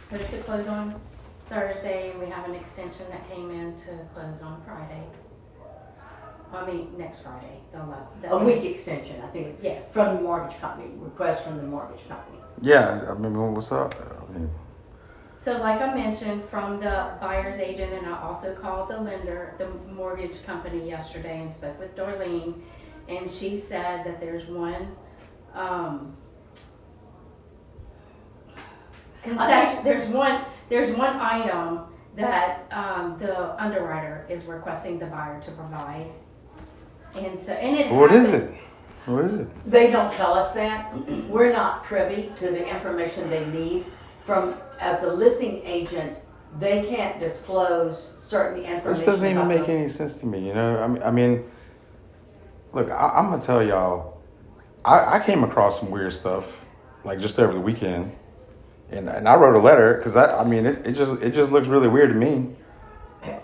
supposed to close on Thursday, and we have an extension that came in to close on Friday. I mean, next Friday. A week extension, I think, Yes. from the mortgage company, request from the mortgage company. Yeah, I mean, what's up? I mean, So like I mentioned, from the buyer's agent, and I also called the lender, the mortgage company yesterday and spoke with Darlene, and she said that there's one, concession, there's one item that, the underwriter is requesting the buyer to provide. And so, and it what is happened- it? What is it? They don't tell us that. We're not privy to the information they need from, as the listing agent, they can't disclose certain information. This doesn't even about make them. any sense to me, you know? I mean, look, I'm gonna tell y'all, I came across some weird stuff, like just over the weekend, and I wrote a letter because it just looks really weird to me.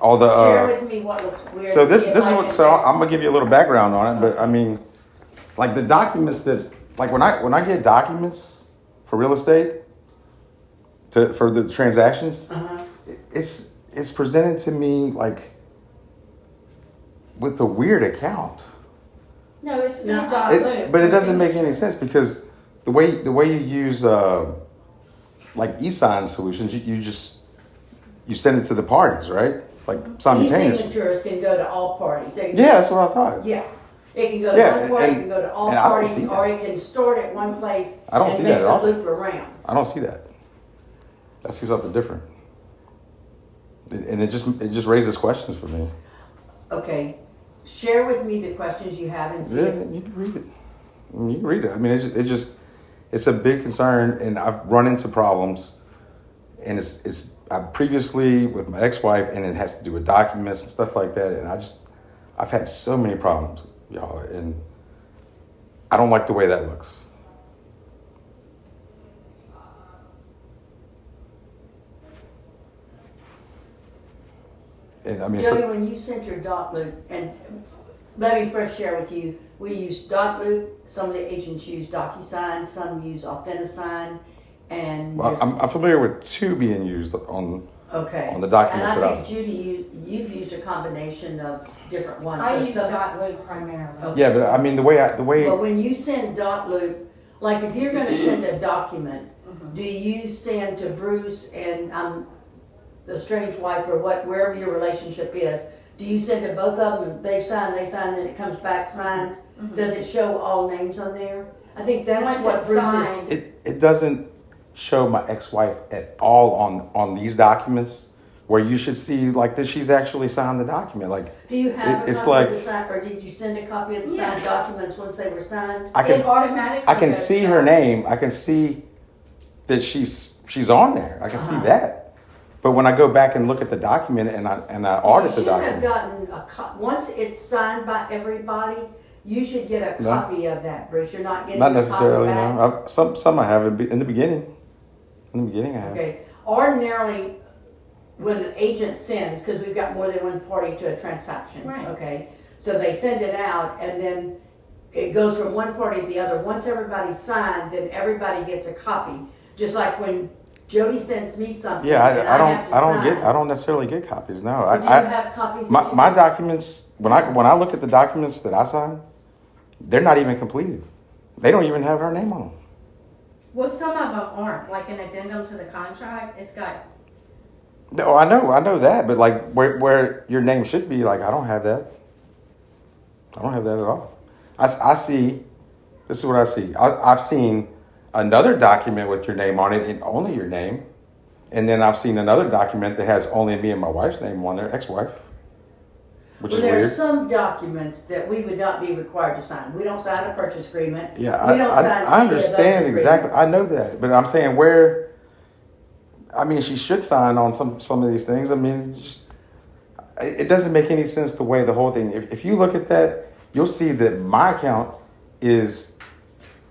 All the Share with me what looks weird. so this see if is I what can so fix I'm gonna give you a little background on it, but I mean, like the documents that like when I get documents for real estate for the transactions, it's presented to me like with a weird account. No, it's No, not Dot Loop. But it doesn't make any sense because the way you use like e-sign solutions, you send it to the parties, right? Like simultaneously. E-signatures can go to all parties. They can- Yeah, that's what I thought. Yeah. It can go to Yeah, one party, it and- can go to all and I don't parties, see or that. it can store it at one place I don't and see make that at the all. loop around. I don't see that. I see something different, and it just raises questions for me. Okay. Share with me the questions you have and see Yeah, if you can read it. You can read it. I mean, it's a big concern, and I've run into problems, and I previously with my ex-wife, and it has to do with documents and stuff like that, and I've had so many problems, y'all, and I don't like the way that looks. And I mean, Jody, when you sent your dot loop, and let me first share with you, we use dot loop. Some of the agents use DocuSign, some use AuthentiSign, and well, there's- I'm familiar with two being used on okay. on the documents and that I I've- think Judy, you've used a combination of different ones. I So use some- Dot Loop primarily. Okay. Yeah, but I mean the way Well, when you send dot loop, like if you're going to send a document, do you send to Bruce and the strange wife or wherever your relationship is? Do you send to both of them? They sign, then it comes back signed. Does it show all names on there? I think that's Once what it's Bruce signed. is. it doesn't show my ex-wife at all on these documents where you should see like that she's actually signed the document. Like Do you have a it's copy like- of the signed, or did you send a copy of the signed documents once they were signed? I It can automatically I can goes see down. her name. I can see that she's on there. I can see that. But when I go back and look at the document and I audit the You should have document, gotten once it's signed by everybody, you should get a No. copy of that, Bruce. You're not getting not a necessarily. copy back. No, some I have in the beginning. In the beginning, I have. Okay. Ordinarily, when an agent sends, because we've got more than one party to a transaction. Right. Okay. So they send it out, and then it goes from one party to the other. Once everybody's signed, then everybody gets a copy. Just like when Jody sends me something. Yeah, and I have to sign. I don't necessarily get copies. No, Do you have copies? that you my get? documents when I look at the documents that I sign, they're not even completed. They don't even have her name on them. Well, some of them aren't. Like an addendum to the contract, it's got. No, I know that, but like where your name should be, like I don't have that. I don't have that at all. I see. This is what I see. I've seen another document with your name on it and only your name, and then I've seen another document that has only me and my wife's name on there, ex-wife, which Well, is there are weird. some documents that we would not be required to sign. We don't sign a purchase agreement. Yeah, we don't sign I any of those understand exactly. agreements. I know that, but I'm saying where. I mean, she should sign on some of these things. I mean, it's just it doesn't make any sense the way the whole thing. If you look at that, you'll see that my account is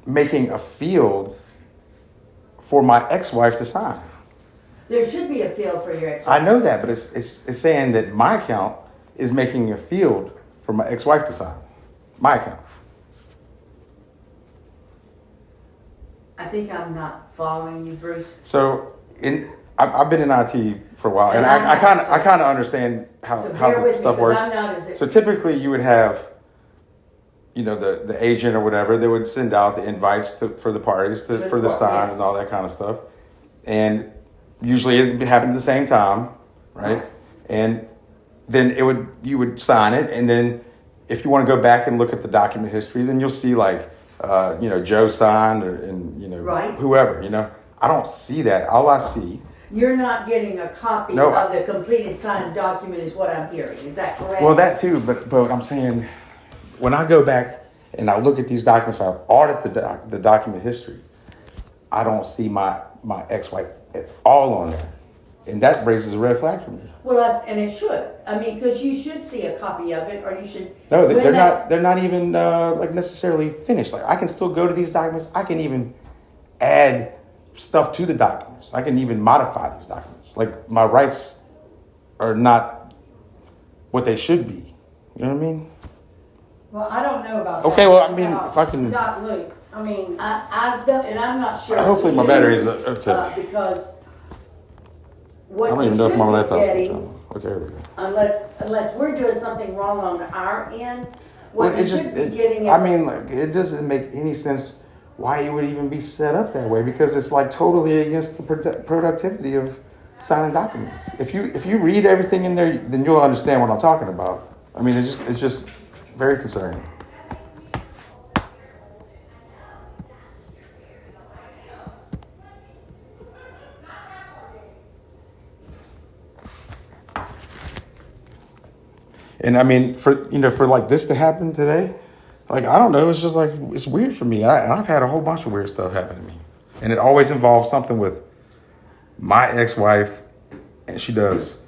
making a field for my ex-wife to sign. There should be a field for your ex. I know that, but it's saying that my account is making a field for my ex-wife to sign. My account. I think I'm not following you, Bruce. So I've been in IT for a while, and And I kind of understand how So how bear the with me, stuff because works. I'm not as. So typically, you would have, you know, the agent or whatever. They would send out the invites for the parties, for the sign Yes. and all that kind of stuff, and usually it happened at the same time, right? And then you would sign it, and then if you want to go back and look at the document history, then you'll see like, you know, Joe signed and you know, Right. whoever, you know. I don't see that. All I see. You're not getting a copy No, of the completed signed document is what I'm hearing. Is that correct? Well, that too, but I'm saying, when I go back and I look at these documents, I audit the document history. I don't see my ex-wife at all on there, and that raises a red flag for me. Well, and it should. I mean, because you should see a copy of it, or you should. No, when they're that- not. They're not even like necessarily finished. Like I can still go to these documents. I can even add stuff to the documents. I can even modify these documents. Like my rights are not what they should be. You know what I mean? Well, I don't know about Okay, that. well, I mean, about if I can- Dot loop. I mean, and I'm not sure. Hopefully my battery's okay. Because I what don't you even know if my should be laptop's getting, on. Okay, here we go. unless we're doing something wrong on our end, Well, what you should be getting is. I mean, like, it doesn't make any sense why it would even be set up that way, because it's like totally against the productivity of signing documents. If you read everything in there, then you'll understand what I'm talking about. I mean, it's just very concerning. And I mean, for like this to happen today, like, I don't know, it's just like, it's weird for me. And I've had a whole bunch of weird stuff happen to me. And it always involves something with my ex-wife, and she does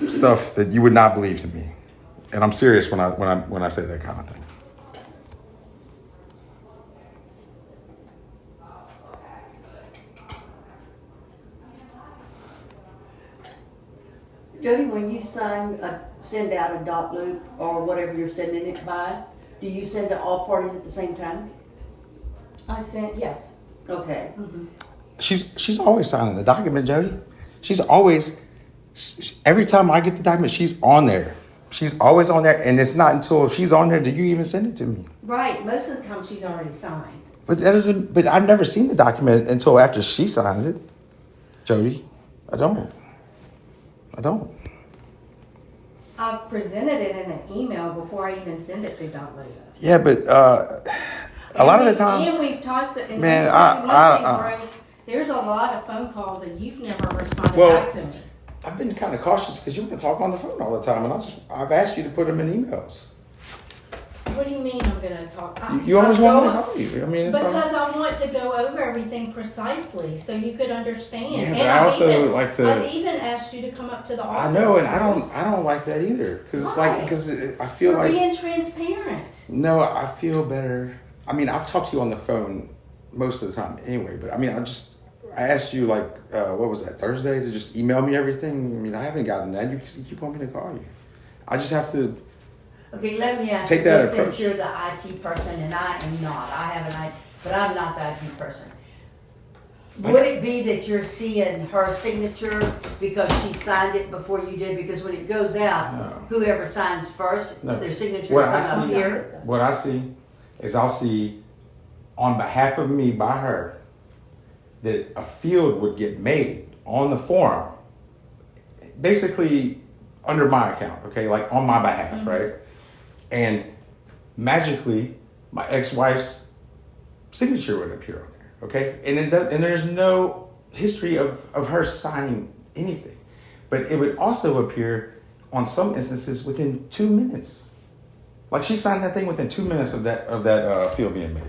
stuff that you would not believe to me. And I'm serious when I say that kind of thing. Jody, when you send out a dot loop or whatever you're sending it by, do you send to all parties at the same time? I sent, yes. Okay. She's always signing the document, Jody. She's always, every time I get the document, she's on there. She's always on there, and it's not until she's on there do you even send it to me. Right. Most of the time she's already signed. But that doesn't. But I've never seen the document until after she signs it, Jody. I don't. I've presented it in an email before I even send it through Dot Loop. Yeah, but a lot of the times, And we've talked, and Man, Bruce, there's a lot of phone calls and you've never responded Well, back to me. I've been kind of cautious because you want to talk on the phone all the time, and I've asked you to put them in emails. What do you mean I'm gonna talk? You always I'm want me to going- call you. I mean, it's Because I want to go over everything precisely so you could understand. Yeah, and but I also like to- I've even asked you to come up to the office. I know, and Bruce. I don't like that either because it's Why? like I feel We're like being transparent. no, I feel better. I mean, I've talked to you on the phone most of the time anyway, but I mean, I asked you like what was that, Thursday, to just email me everything. I mean, I haven't gotten that. You keep wanting me to call you. I just have to. Okay, let me ask Take you that this, approach. since you're the IT person and I am not. I have an IT, but I'm not the IT person. Would it be that you're seeing her signature because she signed it before you did? Because when it goes out, No. whoever signs first, No. their signature's What come I up see- here. What I see is I'll see on behalf of me by her that a field would get made on the form, basically under my account, okay, like on my behalf, right? And magically, my ex-wife's signature would appear on there, okay? And there's no history of her signing anything, but it would also appear on some instances within 2 minutes. Like she signed that thing within 2 minutes of that field being made.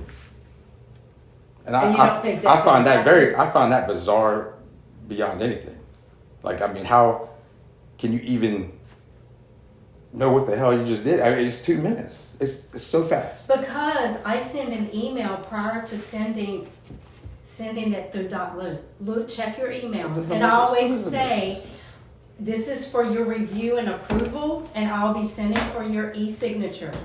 And And you don't think that's I find that bizarre beyond anything. Like, I mean, how can you even know what the hell you just did? I mean, it's 2 minutes. It's so fast. Because I send an email prior to sending it through Dot Loop. Look, check your emails. And I always say, this is for your review and approval, and I'll be sending for your e-signatures.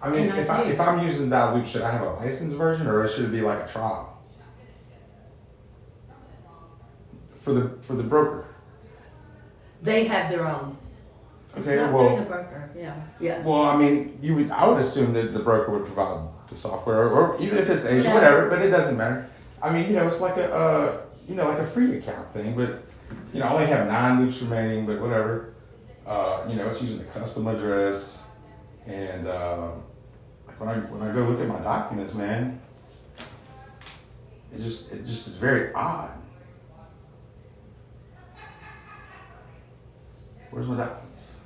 I mean, And I do. if I'm using that loop, should I have a licensed version or should it be like a trial? for the broker. They have their own. It's Okay, not well- through the broker, yeah. Yeah. Well, I mean, I would assume that the broker would provide the software, or even if it's Asia, Yeah. whatever. But it doesn't matter. I mean, it's like like a free account thing. But I only have 9 loops remaining. But whatever. It's using a custom address, and like when I go look at my documents, man, it just is very odd. Where's my documents?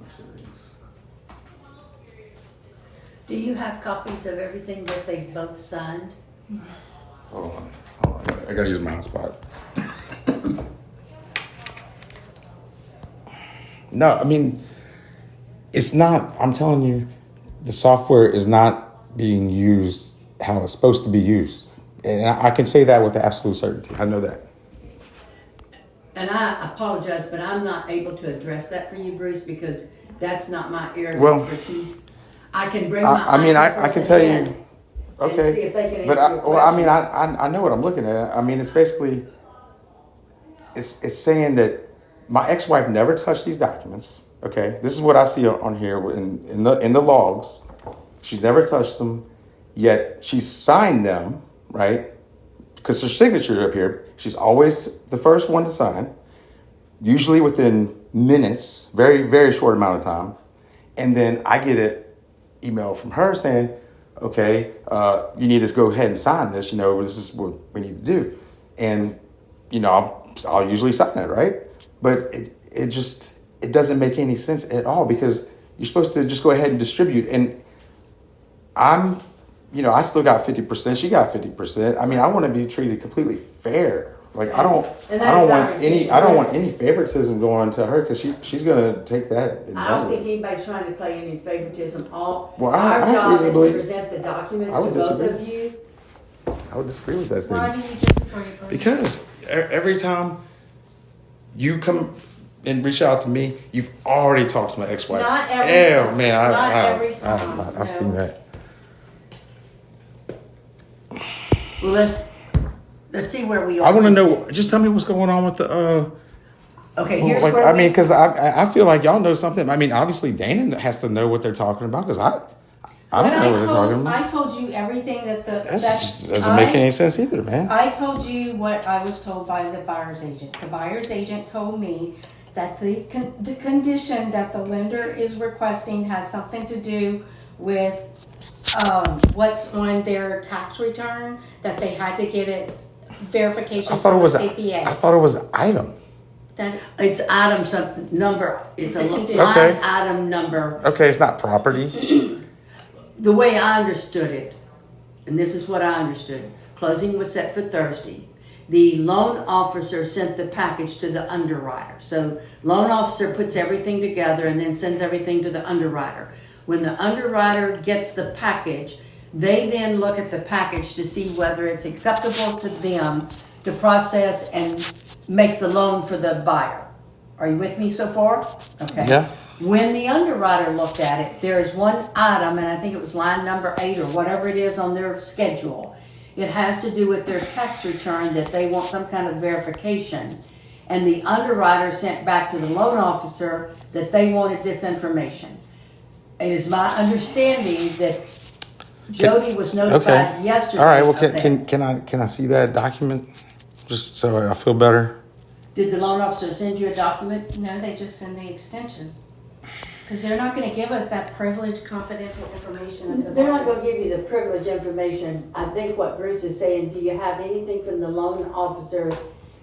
Series. Do you have copies of everything that they both signed? Hold on. I gotta use my hotspot. No, I mean, it's not. I'm telling you, the software is not being used how it's supposed to be used, and I can say that with absolute certainty. I know that. And I apologize, but I'm not able to address that for you, Bruce, because that's not my area Well, of expertise. I can bring my I mean, I IT can person tell in you. and Okay, see if they can but answer your question. I know what I'm looking at. I mean, it's basically, it's saying that my ex-wife never touched these documents. Okay, this is what I see on here in the logs. She's never touched them, yet she signed them, right? Because her signature up here. She's always the first one to sign, usually within minutes, very, very short amount of time. And then I get an email from her saying, okay, you need to go ahead and sign this. This is what we need to do. And, I'll usually sign it, right? But it doesn't make any sense at all, because you're supposed to just go ahead and distribute. And I still got 50%. She got 50%. I mean, I want to be treated completely fair. Like I don't want any favoritism going to her, because she's gonna take that. And I don't run think with it. anybody's trying to play any favoritism. Our I job is to reasonably- present the documents I to would both disagree. of you. I would disagree with that Why statement. do you disagree, Bruce? Because every time you come and reach out to me, you've already talked to my ex-wife. Not every time. Man, Not every time, I've no. seen that. Well, let's see where we are. I want to know. Just tell me what's going on with the. Okay, here's Like, where I mean, because I feel like y'all know something. I mean, obviously Dana has to know what they're talking about, because I don't know what they're talking about. I told you everything that That just doesn't make any sense either, man. I told you what I was told by the buyer's agent. The buyer's agent told me that the condition that the lender is requesting has something to do with what's on their tax return, that they had to get it verification I thought from it was. the CPA. I thought it was an item. That it's item number. It's It's a a condition. line Okay. item number. Okay, it's not property. The way I understood it, and this is what I understood, closing was set for Thursday. The loan officer sent the package to the underwriter. So loan officer puts everything together and then sends everything to the underwriter. When the underwriter gets the package, they then look at the package to see whether it's acceptable to them to process and make the loan for the buyer. Are you with me so far? Okay. Yeah. When the underwriter looked at it, there is one item, and I think it was line number 8 or whatever it is on their schedule. It has to do with their tax return, that they want some kind of verification. And the underwriter sent back to the loan officer that they wanted this information. It is my understanding that Jody was notified yesterday. All right. Well, of that. can I see that document, just so I feel better? Did the loan officer send you a document? no, they just send the extension. Because they're not going to give us that privileged, confidential information. Of the They're not buyer. going to give you the privilege information. I think what Bruce is saying, do you have anything from the loan officer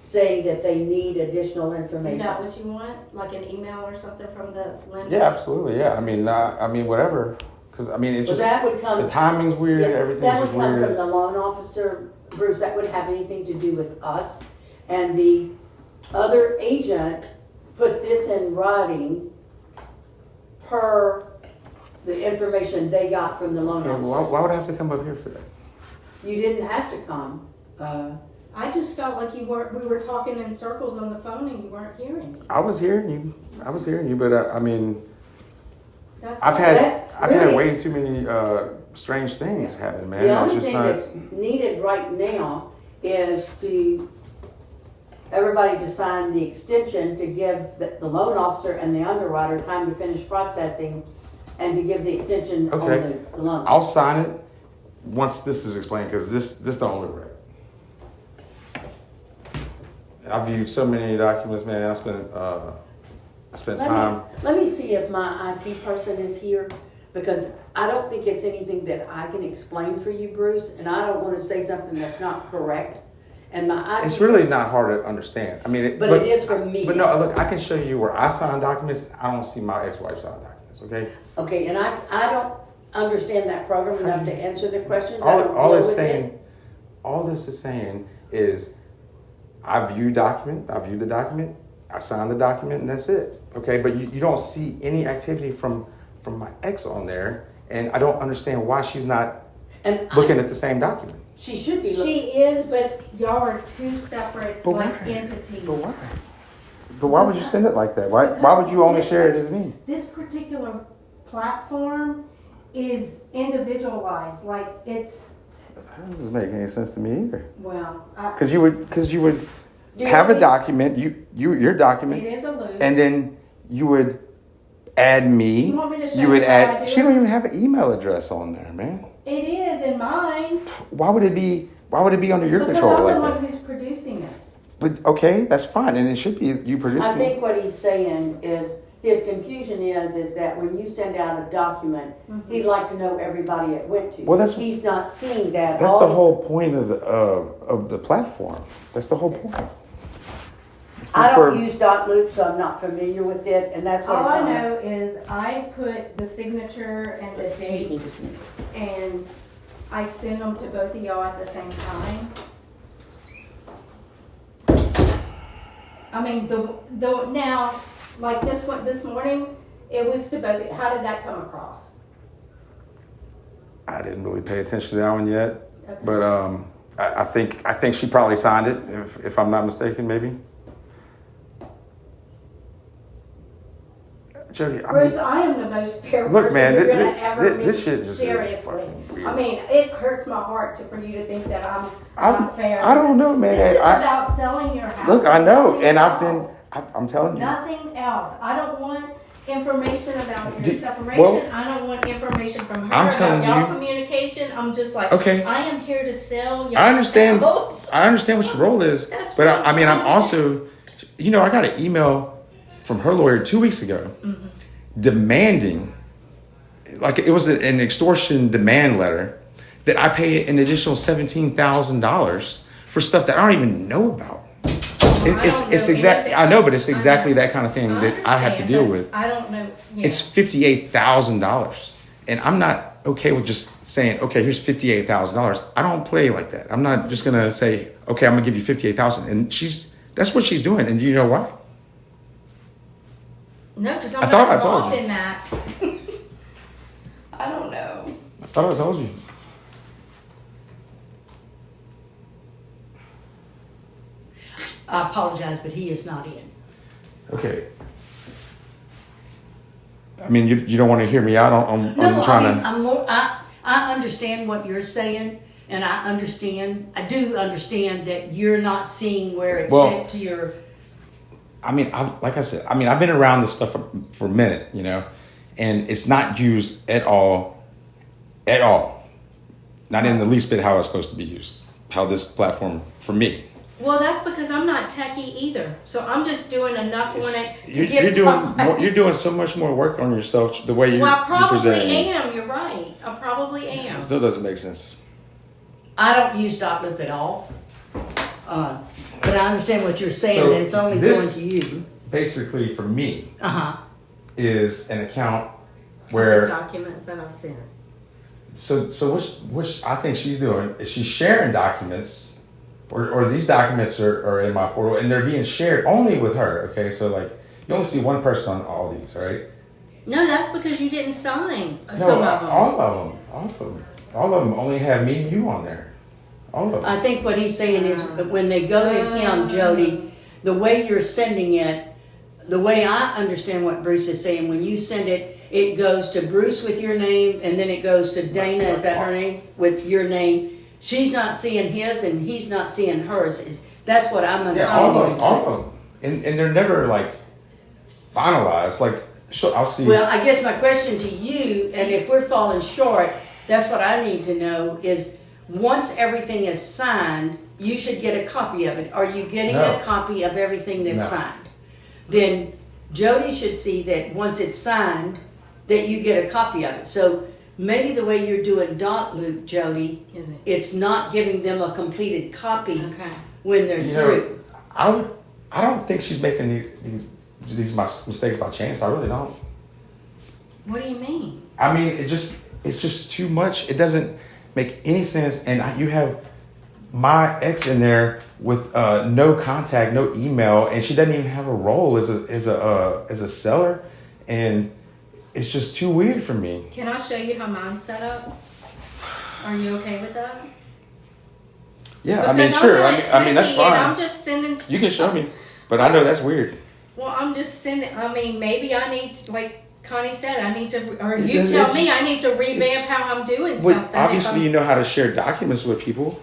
saying that they need additional information? Is that what you want? Like an email or something from the lender? Yeah, absolutely. Yeah. I mean, whatever. Because I mean, it Well, just that would come. the timing's weird. Yeah, Everything's that would just come from weird. the loan officer, Bruce. That wouldn't have anything to do with us. And the other agent put this in writing per the information they got from the loan Yeah, officer. why would I have to come up here for that? You didn't have to come. I just felt like we were talking in circles on the phone and you weren't hearing me. I was hearing you, but I mean, That's I've all. had way too many strange things happen, man. The I was only just thing not. that's needed right now is to everybody to sign the extension to give the loan officer and the underwriter time to finish processing and to give the extension Okay. on the loan. I'll sign it once this is explained because this don't look right. I viewed so many documents, man. I spent time. Let me see if my IT person is here, because I don't think it's anything that I can explain for you, Bruce, and I don't want to say something that's not correct. And my IT It's really not hard to understand. I mean, But it is for me. But no, look, I can show you where I sign documents. I don't see my ex-wife sign documents. Okay. Okay, and I don't understand that program enough to answer the questions. I don't All deal it's with saying, it. all this is saying is, I view the document, I sign the document, and that's it. Okay, but you don't see any activity from my ex on there, and I don't understand why she's not And looking at the same document. she should be looking. She is, but y'all are two separate But like why? entities. But why? But why would you send it like that? Why would you only share it as me? This particular platform is individualized. Like it's, That doesn't make any sense to me either. well, Because you would Do you have a think- document, your it document, is a loop. and then you would add me. You want me to show You would you how I add. do She it? don't even have an email address on there, man. It is in mine. Why would it be under your Because control I'm like the that? one who's producing it. But okay, that's fine, and it should be you producing. I think what he's saying is, his confusion is that when you send out a document, he'd like to know everybody it went to. Well, that's- He's not seeing that. That's All the he- whole point of the platform. That's the whole point. I For- don't use dot loop, so I'm not familiar with it, and that's what All it's I on. know is I put the signature and the Excuse me date, just a minute. and I send them to both of y'all at the same time. I mean, the now, like this one this morning, it was to both. How did that come across? I didn't really pay attention to that one yet, Okay. but I think she probably signed it if I'm not mistaken, maybe. Jodie, Bruce, I am the most fair Look, person man, you're thi- gonna thi- ever thi- meet. this shit just is seriously. fucking weird. I mean, it hurts my heart for you to think that I'm I'm- not fair. I don't know, man. This is I- about selling your house. look, I know, Nothing and else. I'm telling you. Nothing else. I don't want information about your Do- separation. well, I don't want information from her I'm about telling y'all you- communication. I'm just like, Okay. I am here to sell your I understand. house. I understand what your role is, That's but what I mean, I'm I'm also, I got an email from her lawyer 2 weeks ago demanding, like it was an extortion demand letter, that I pay an additional $17,000 for stuff that I don't even know about. It's exactly. I know, but it's exactly that kind of thing that I have to understand, deal but with. I don't know. Yeah. It's $58,000, and I'm not okay with just saying, okay, here's $58,000. I don't play like that. I'm not just gonna say, okay, I'm gonna give you $58,000, and that's what she's doing. And do you know why? No, because I I'm thought not I told involved you. in that. I don't know. I thought I told you. I apologize, but he is not in. Okay. I mean, you don't want to hear me out. I'm No, trying I mean, to. I'm more, I understand what you're saying, and I do understand that you're not seeing where it's Well- sent to your, I mean, like I said, I've been around this stuff for a minute, and it's not used at all, not in the least bit how it's supposed to be used. How this platform for me. Well, that's because I'm not techie either. So I'm just doing enough on it to get You're doing so much more work on yourself the way you. Well, I probably you present. am. You're right. I probably am. It still doesn't make sense. I don't use dot loop at all. But I understand what you're saying, So and it's only this- going to you. Basically, for me, Uh-huh. is an account The where. documents that I've sent. So what I think she's doing is she's sharing documents, or these documents are in my portal, and they're being shared only with her. Okay, so like you only see one person on all these, right? No, that's because you didn't sign No, some of them. all of them only have me and you on there. All of them. I think what he's saying is when they go to him, Jody, the way you're sending it, the way I understand what Bruce is saying, when you send it, it goes to Bruce with your name, and then it goes to Dana, is that her name? With your name. She's not seeing his, and he's not seeing hers. That's what I'm Yeah, all understanding. of them. All of them. And they're never like finalized. Like, I'll see. Well, I guess my question to you, and if we're falling short, that's what I need to know is once everything is signed, you should get a copy of it. Are you getting No. a copy of everything that's No. signed? Then Jody should see that once it's signed, that you get a copy of it. So maybe the way you're doing dot loop, Jody, Is it? it's not giving them a completed copy Okay. when they're You through. know, I don't think she's making these mistakes by chance. I really don't. What do you mean? I mean, it's just too much. It doesn't make any sense. And you have my ex in there with no contact, no email, and she doesn't even have a role as a seller, and it's just too weird for me. Can I show you how mine's set up? Are you okay with that? Yeah, I mean, Because sure. I'm not I mean, that's techie and I'm fine. just sending. You can show me, but I know that's weird. Well, I'm just sending. I mean, maybe I need to, like Connie said, I need to, or It you does- tell it's me just- I need to revamp it's- how I'm doing Well, something. obviously, If you know how to share documents with people,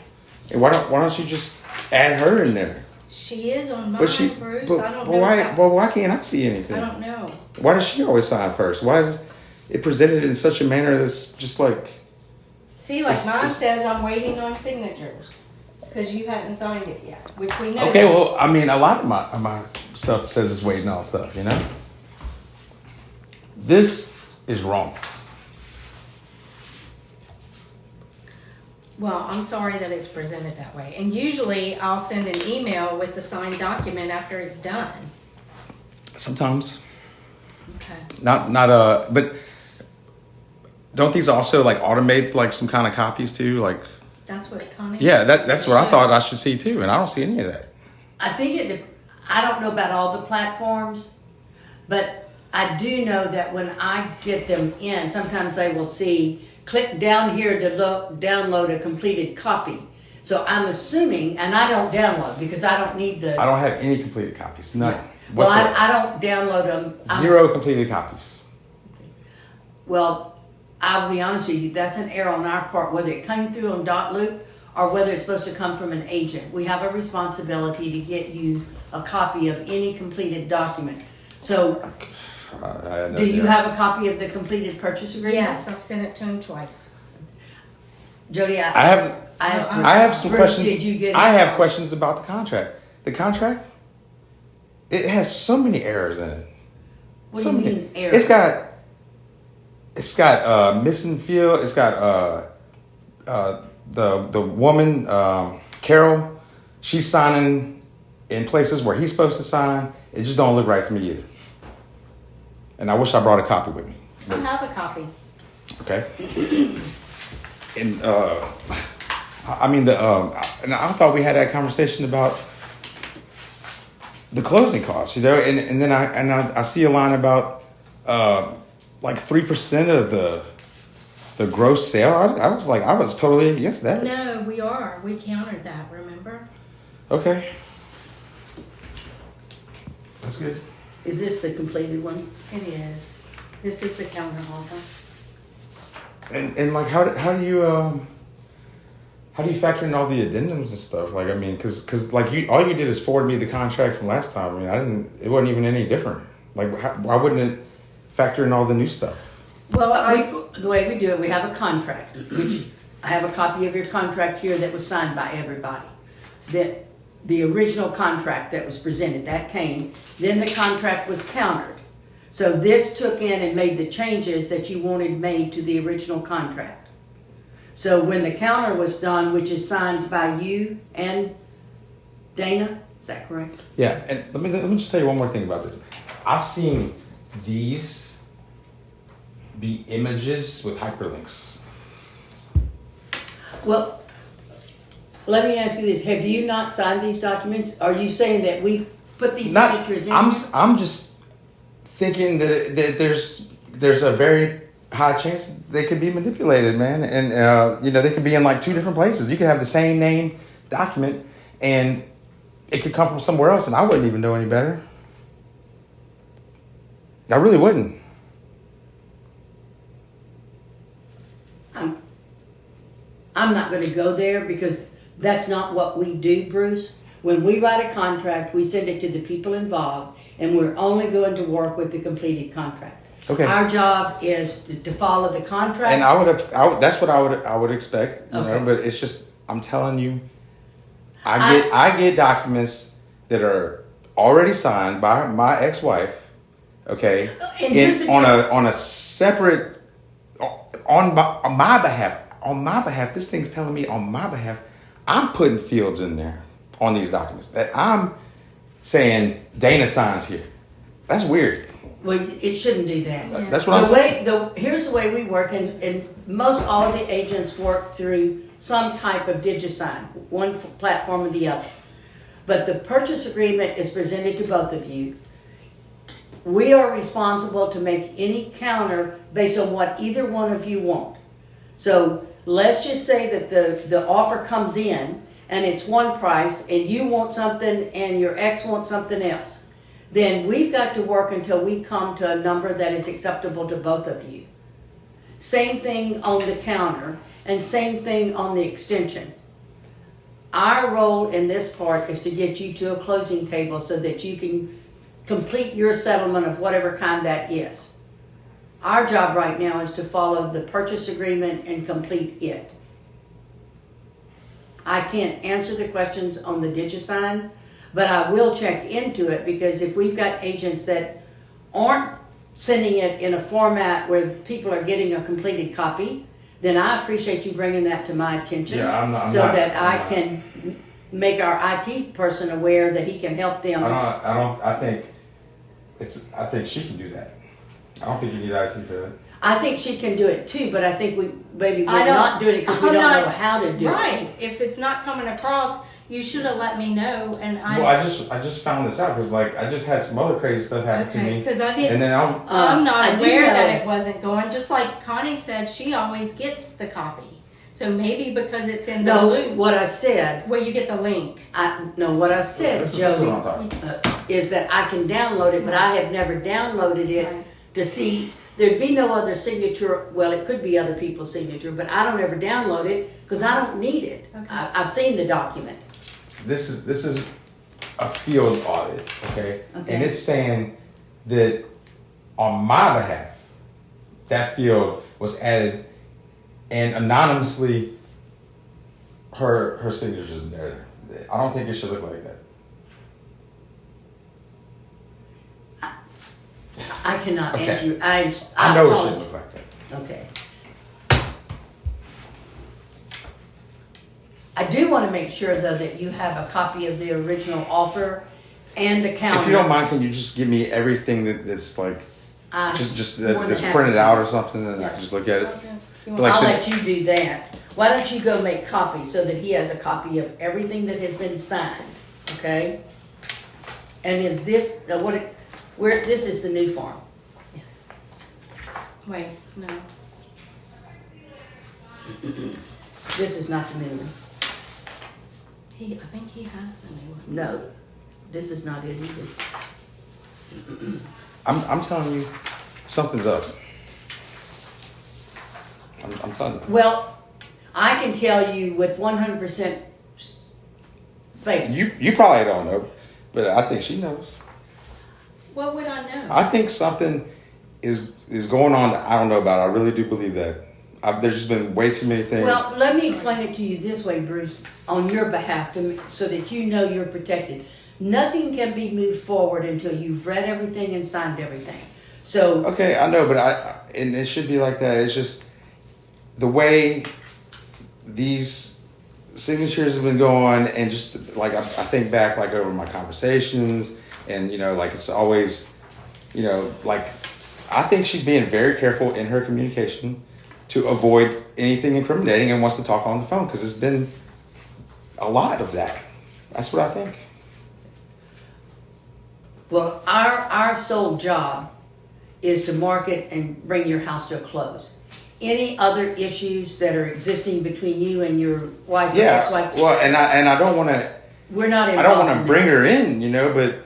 and why don't you just add her in there? she is on mine, But she, Bruce. but, I don't but know. why? how- Well, why can't I see I anything? don't know. Why does she always sign first? Why is it presented in such a manner that's just like? See, like It's- mine it's- says I'm waiting on signatures because you hadn't signed it yet, which we know. Okay, well, I mean, a lot of my stuff says it's waiting on stuff. You know, this is wrong. Well, I'm sorry that it's presented that way. And usually I'll send an email with the signed document after it's done. Sometimes, Okay. but don't these also like automate like some kind of copies too? Like, That's what Connie. yeah, that's what I thought I should see too, and I don't see any of that. I think I don't know about all the platforms, but I do know that when I get them in, sometimes they will see, click down here to download a completed copy. So I'm assuming, and I don't download because I don't need the. I don't have any completed copies. None. Well, Whatsoever. I don't download them. Zero completed copies. Well, I'll be honest with you, that's an error on our part, whether it came through on dot loop or whether it's supposed to come from an agent. We have a responsibility to get you a copy of any completed document. So, do you have a copy of the completed purchase agreement? Yes, I've sent it to him twice. Jody, I have some Bruce, questions. Did you get I it? have questions about the contract. The contract, it has so many errors in it. What So do you many- mean errors? It's got missing field. It's got the woman Carol. She's signing in places where he's supposed to sign. It just don't look right to me either. And I wish I brought a copy with me. I have a copy. Okay. And I mean and I thought we had that conversation about the closing costs, you know, and then I see a line about like 3% of the gross sale. I was totally against that. No, we are. We countered that, remember? Okay. That's good. Is this the completed one? It is. This is the counter offer. And like how do you factor in all the addendums and stuff? Like, I mean, cause like all you did is forward me the contract from last time. I mean, it wasn't even any different. Like, why wouldn't it factor in all the new stuff? Well, The way we do it, we have a contract, which I have a copy of your contract here that was signed by everybody. The original contract that was presented, that came, then the contract was countered. So this took in and made the changes that you wanted made to the original contract. So when the counter was done, which is signed by you and Dana, is that correct? Yeah, and let me just tell you one more thing about this. I've seen these be images with hyperlinks. Well, let me ask you this. Have you not signed these documents? Are you saying that we put these signatures in? I'm just thinking that there's a very high chance they could be manipulated, man. And they could be in like two different places. You could have the same name document, and it could come from somewhere else, and I wouldn't even know any better. I really wouldn't. I'm not going to go there because that's not what we do, Bruce. When we write a contract, we send it to the people involved, and we're only going to work with the completed contract. Okay. Our job is to follow the contract. And that's what I would expect, you know. But it's just, I'm telling you, I get documents that are already signed by my ex-wife. Okay, on a separate on my behalf. On my behalf, this thing's telling me on my behalf, I'm putting fields in there on these documents that I'm saying Dana signs here. That's weird. Well, it shouldn't do that. Yeah. That's what I'm saying. Here's the way we work, and most all of the agents work through some type of DigiSign, one platform or the other. But the purchase agreement is presented to both of you. We are responsible to make any counter based on what either one of you want. So let's just say that the offer comes in and it's one price and you want something and your ex wants something else. Then we've got to work until we come to a number that is acceptable to both of you. Same thing on the counter and same thing on the extension. Our role in this part is to get you to a closing table so that you can complete your settlement of whatever kind that is. Our job right now is to follow the purchase agreement and complete it. I can't answer the questions on the DigiSign, but I will check into it, because if we've got agents that aren't sending it in a format where people are getting a completed copy, then I appreciate you bringing that to my attention. Yeah, I can make our IT person aware that he can help them. I think she can do that. I don't think you need IT for that. I think she can do it too, but I think we're not doing it because we don't know how to do it. Right. If it's not coming across, you should have let me know. I just found this out because I just had some other crazy stuff happen to me. Because I didn't. And then I'm not aware that it wasn't going. Just like Connie said, she always gets the copy. So maybe because it's in the loop. What I said. Where you get the link. What I said, this is what I'm talking is that I can download it, but I have never downloaded it to see. There'd be no other signature. Well, it could be other people's signature, but I don't ever download it because I don't need it. Okay. I've seen the document. This is a field audit, okay? And it's saying that on my behalf, that field was added, and anonymously, her signature's in there. I don't think it should look like that. I cannot answer you. I know it shouldn't look like that. Okay. I do want to make sure, though, that you have a copy of the original offer and the counter. If you don't mind, can you just give me everything that's like, just that's more printed out or something, and I can just look at it? Okay. I'll let you do that. Why don't you go make copies so that he has a copy of everything that has been signed, okay? And is this, this is the new form? Yes. Wait, no. This is not the new one. I think he has the new one. No, this is not it either. I'm telling you, something's up. I'm telling you. Well, I can tell you with 100% faith. You probably don't know, but I think she knows. What would I know? I think something is going on that I don't know about. I really do believe that. There's just been way too many things. Well, let me explain it to you this way, Bruce, on your behalf, so that you know you're protected. Nothing can be moved forward until you've read everything and signed everything. So okay, I know, but and it should be like that. It's just the way these signatures have been going, and just like I think back over my conversations, and it's always, I think she's being very careful in her communication to avoid anything incriminating and wants to talk on the phone because there's been a lot of that. That's what I think. Well, our sole job is to market and bring your house to a close. Any other issues that are existing between you and your wife or Yeah. ex-wife? Well, and I don't want to. We're not I involved don't want in to bring that. her in, you know. But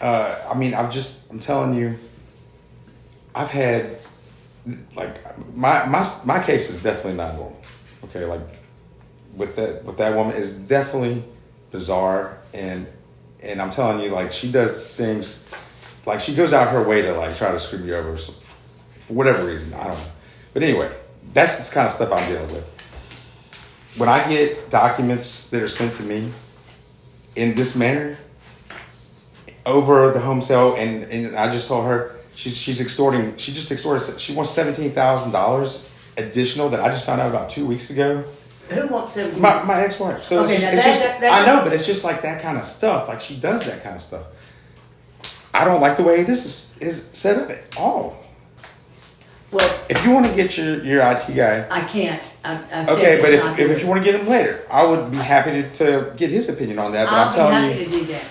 I mean, I'm telling you, I've had like my case is definitely not normal. Okay, like with that woman is definitely bizarre, and I'm telling you, like she does things, like she goes out her way to like try to screw me over for whatever reason. I don't know. But anyway, that's the kind of stuff I'm dealing with. When I get documents that are sent to me in this manner over the home sale, and I just told her she's extorting. She just extorted. She wants $17,000 additional that I just found out about 2 weeks ago. Who wants to? My ex-wife. So Okay, it's just I know, but it's just like that kind of stuff. Like she does that kind of stuff. I don't like the way this is set up at all. Well, If you want to get your IT guy, I can't. I said okay, it's but not if here. you want to get him later, I would be happy to get his opinion on that. But I'll I'm telling be happy you, to do that.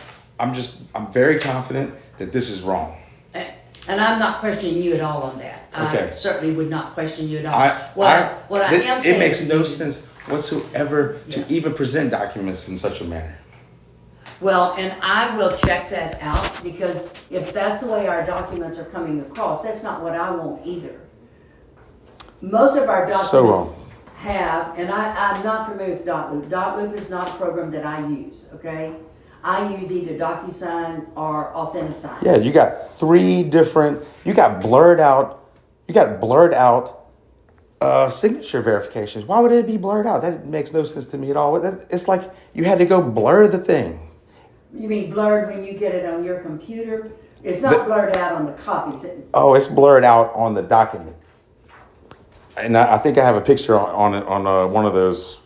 I'm very confident that this is wrong. And I'm not questioning you at all on that. Okay. I certainly would not question you at all. What I am it saying makes to no you- sense whatsoever to Yeah. even present documents in such a manner. Well, and I will check that out, because if that's the way our documents are coming across, that's not what I want either. Most of our documents So wrong. have, and I'm not familiar with DotLoop. DotLoop is not a program that I use, okay? I use either DocuSign or Authentisign. Yeah, you got three different. You got blurred out. Signature verifications. Why would it be blurred out? That makes no sense to me at all. It's like you had to go blur the thing. You mean blurred when you get it on your computer? It's not blurred out on the copies. Oh, it's blurred out on the document. And I think I have a picture on one of those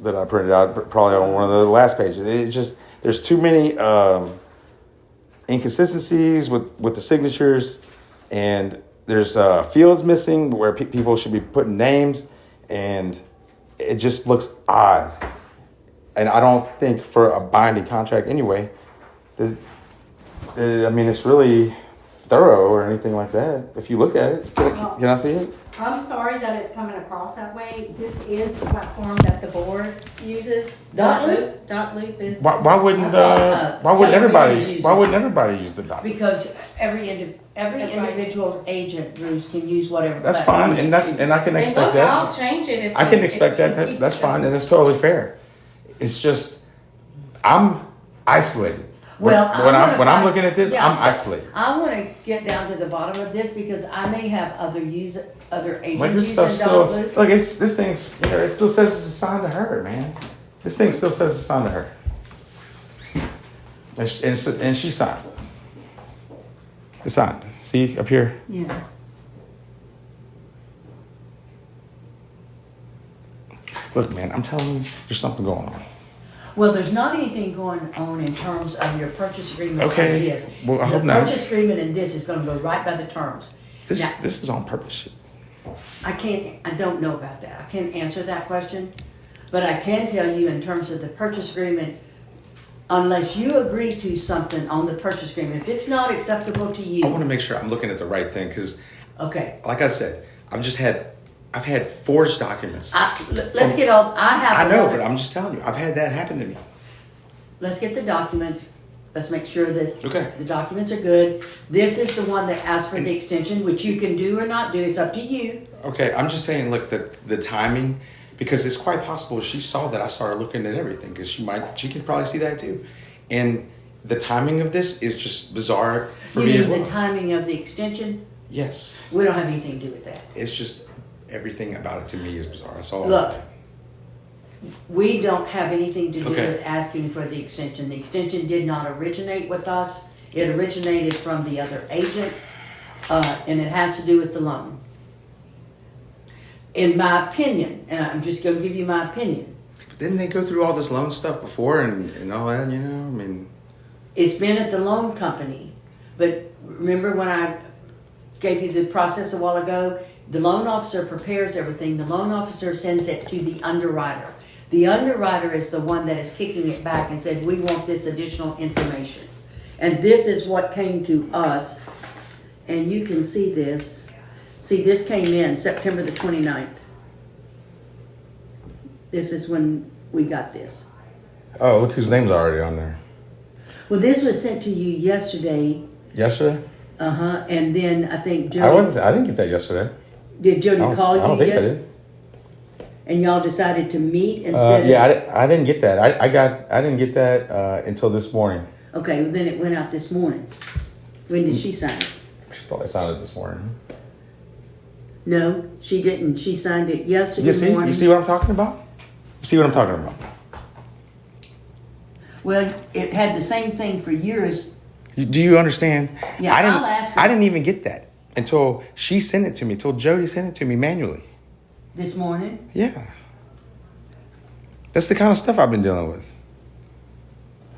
that I printed out, probably on one of the last pages. It's just there's too many inconsistencies with the signatures, and there's fields missing where people should be putting names, and it just looks odd. And I don't think for a binding contract anyway, I mean, it's really thorough or anything like that. If you look at it, can I see it? I'm sorry that it's coming across that way. This is the platform that the board uses. DotLoop? DotLoop is. Why wouldn't everybody use the document? Because every individual agent, Bruce, can use whatever. That's platform fine, and they I choose. can And expect look, I'll that. change it if. I can if expect it that. needs That's to. fine, and that's totally fair. It's just I'm isolated. Well, When I'm looking at this, yeah. I'm isolated. I want to get down to the bottom of this, because I may have other agents Like this using stuff still DotLoop. look. This thing's it still says it's assigned to her, man. This thing still says it's assigned to her, and she signed. It's signed. See up here. Yeah. Look, man, I'm telling you, there's something going on. Well, there's not anything going on in terms of your purchase agreement. Okay. On this. Well, I hope the not. purchase agreement in this is going to go right by the terms. This Now, is on purpose shit. I don't know about that. I can't answer that question. But I can tell you in terms of the purchase agreement, unless you agree to something on the purchase agreement, if it's not acceptable to you. I want to make sure I'm looking at the right thing because, Okay. like I said, I've had forged documents. Let's get all, I know, but I'm just telling you, I've had that happen to me. Let's get the documents. Let's make sure that Okay. the documents are good. This is the one that asks for the extension, which you can do or not do. It's up to you. Okay, I'm just saying, look, the timing, because it's quite possible she saw that I started looking at everything, because she can probably see that too. And the timing of this is just bizarre for me as well. The timing of the extension? Yes. We don't have anything to do with that. It's just everything about it to me is bizarre. That's all I'm Look, saying. we don't have anything to do Okay. with asking for the extension. The extension did not originate with us. It originated from the other agent, and it has to do with the loan. In my opinion, and I'm just going to give you my opinion, But didn't they go through all this loan stuff before and all that, you know? I mean, it's been at the loan company. But remember when I gave you the process a while ago? The loan officer prepares everything. The loan officer sends it to the underwriter. The underwriter is the one that is kicking it back and said, we want this additional information. And this is what came to us. and you can see this. See, this came in September the 29th. This is when we got this. Oh, look whose name's already on there. Well, this was sent to you yesterday. Yesterday? And then I think Jodie. I didn't get that yesterday. Did Jodie call you? I don't think I did. And y'all decided to meet instead of... Yeah, I didn't get that. I didn't get that until this morning. Okay, well then it went out this morning. When did she sign it? She probably signed it this morning. No, she didn't. She signed it yesterday morning. You see what I'm talking about? You see what I'm talking about? Well, it had the same thing for years. Do you understand? Yeah, I'll ask her. I didn't even get that until she sent it to me, until Jodie sent it to me manually. This morning? Yeah. That's the kind of stuff I've been dealing with.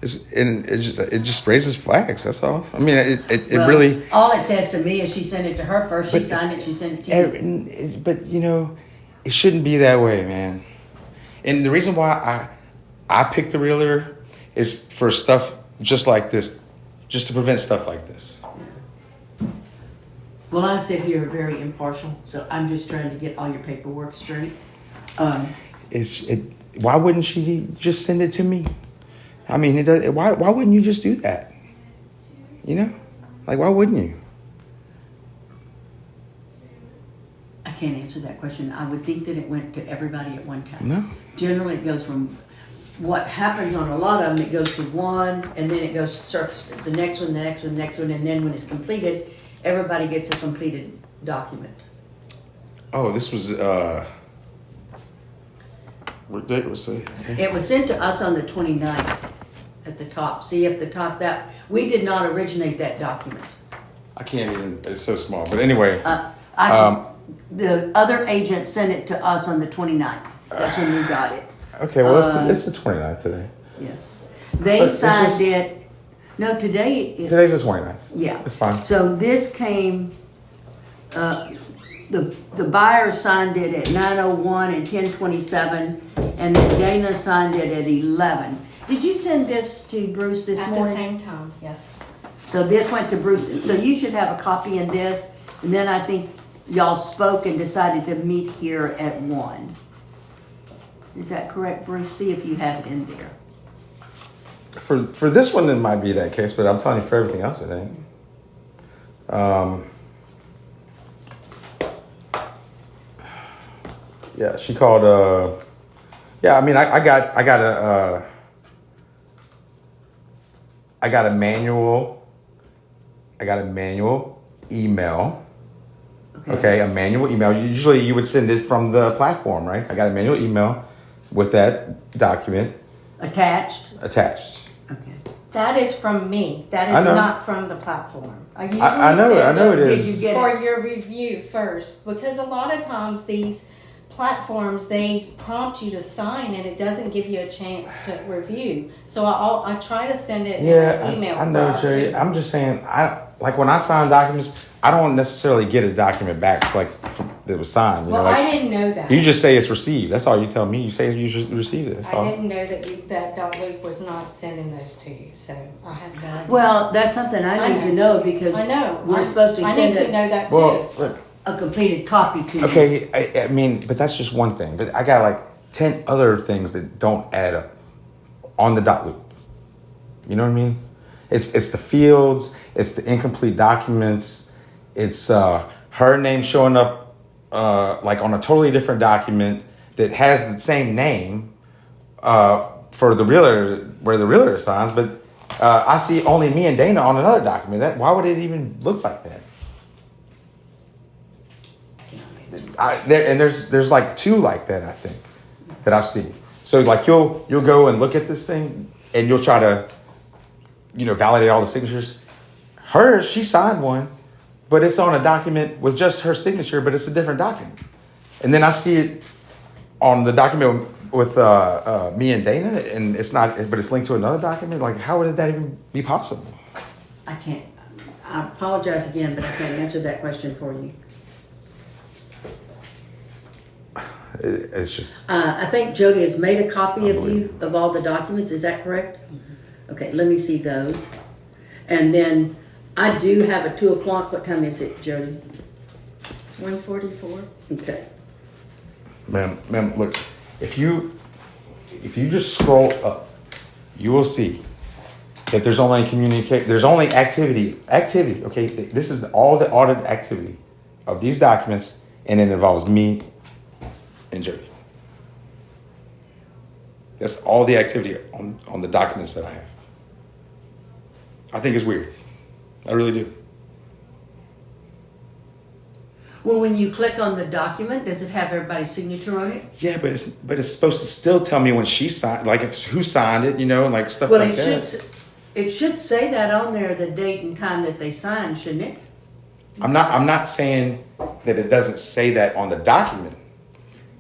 It just raises flags, that's all. I mean, it really... All it says to me is she sent it to her first, she signed it, she sent it to you. But, you know, it shouldn't be that way, man. And the reason why I picked the realtor is for stuff just like this, just to prevent stuff like this. Well, I sit here very impartial, so I'm just trying to get all your paperwork straight. Why wouldn't she just send it to me? I mean, why wouldn't you just do that? You know? Like, why wouldn't you? I can't answer that question. I would think that it went to everybody at one time. No. Generally, it goes from... What happens on a lot of them, it goes to one, and then it goes starts the next one, the next one, the next one, and then when it's completed, everybody gets a completed document. Oh, this was, what date was it? It was sent to us on the 29th at the top. See at the top that, we did not originate that document. I can't even, it's so small. But anyway. The other agent sent it to us on the 29th. That's when we got it. Okay, well, it's the 29th today. Yeah. They signed it. No, Today's the 29th. Yeah. It's fine. So this came, the buyer signed it at 9:01 and 10:27, and then Dana signed it at 11. Did you send this to Bruce this morning? At the same time, yes. So this went to Bruce. So you should have a copy in this, and then I think y'all spoke and decided to meet here at 1. Is that correct, Bruce? See if you have it in there. For this one, it might be that case, but I'm telling you, for everything else, it ain't. Yeah, she called. Yeah, I mean, I got a manual. I got a manual email. Okay, a manual email. Usually, you would send it from the platform, right? I got a manual email with that document attached. Okay. That is from me. That is not from the platform. I usually I know it is. For your review first, because a lot of times these platforms, they prompt you to sign and it doesn't give you a chance to review. So I try to send it in an email. I know, Jodie. I'm just saying, like when I sign documents, I don't necessarily get a document back that was signed. You well, know, like, I didn't know that. You just say it's received. That's all you tell me. You say you received it. That's all. I didn't know that Dot Loop was not sending those to you, so I have no idea. Well, that's something I need to know because I know. We're supposed to send I need to know that too. Well, look, a completed copy to you. okay, I mean, but that's just one thing. But I got like 10 other things that don't add up on the Dot Loop. You know what I mean? It's the fields. It's the incomplete documents. It's her name showing up like on a totally different document that has the same name for the realtor, where the realtor signs, but I see only me and Dana on another document. Why would it even look like that? There's like 2 like that, I think, that I've seen. So like you'll go and look at this thing and you'll try to, validate all the signatures. She signed one, but it's on a document with just her signature, but it's a different document. And then I see it on the document with me and Dana, and it's not, but it's linked to another document. Like, how would that even be possible? I can't. I apologize again, but I can't answer that question for you. It's just. I think Jodie has made a copy of you of all the documents. Is that correct? Mm-hmm. Okay, let me see those. And then I do have a 2 o'clock. What time is it, Jody? 144. Okay. Ma'am, look, if you just scroll up, you will see that there's only there's only activity, okay? This is all the audit activity of these documents, and it involves me and Jody. That's all the activity on the documents that I have. I think it's weird. I really do. Well, when you click on the document, does it have everybody's signature on it? Yeah, but it's supposed to still tell me when she signed, like who signed it, and like stuff like that. It should say that on there, the date and time that they signed, shouldn't it? I'm not saying that it doesn't say that on the document,